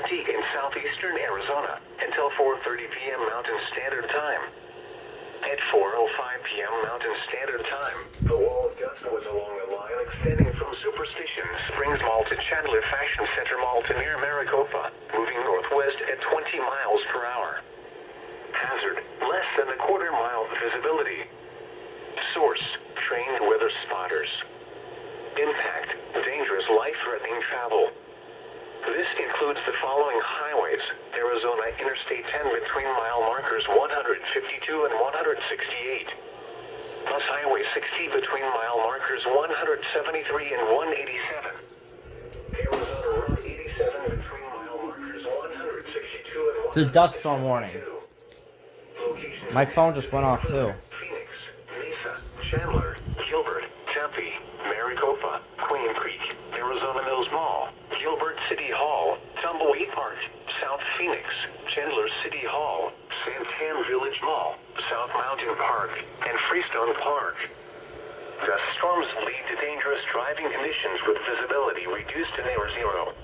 plenty in southeastern Arizona until 4:30 p.m. Mountain Standard Time. At 4:05 p.m. Mountain Standard Time, the wall of dust was along the line extending from Superstition Springs Mall to Chandler Fashion Center Mall to near Maricopa, moving northwest at 20 miles per hour. Hazard, less than a quarter-mile visibility. Source, trained weather spotters. Impact, dangerous life-threatening travel. This includes the following highways: Arizona Interstate 10 between mile markers 152 and 168. Plus Highway 60 between mile markers 173 and 187. Arizona Route 87 between mile markers 162 and 172. It's a dust storm warning. My phone just went off too. Phoenix, Mesa, Chandler, Gilbert, Tempe, Maricopa, Queen Creek, Arizona Mills Mall, Gilbert City Hall, Tumbleweed Park, South Phoenix, Chandler City Hall, Santan Village Mall, South Mountain Park, and Freestone Park. Dust storms lead to dangerous driving conditions with visibility reduced to near zero.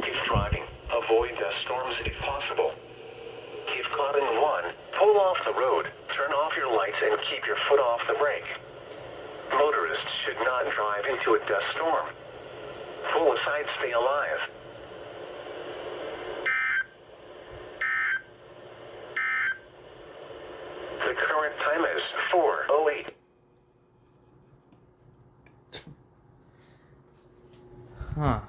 If driving, avoid dust storms if possible. If caught in one, pull off the road, turn off your lights, and keep your foot off the brake. Motorists should not drive into a dust storm. Pull aside, stay alive. The current time is 4:08. Huh.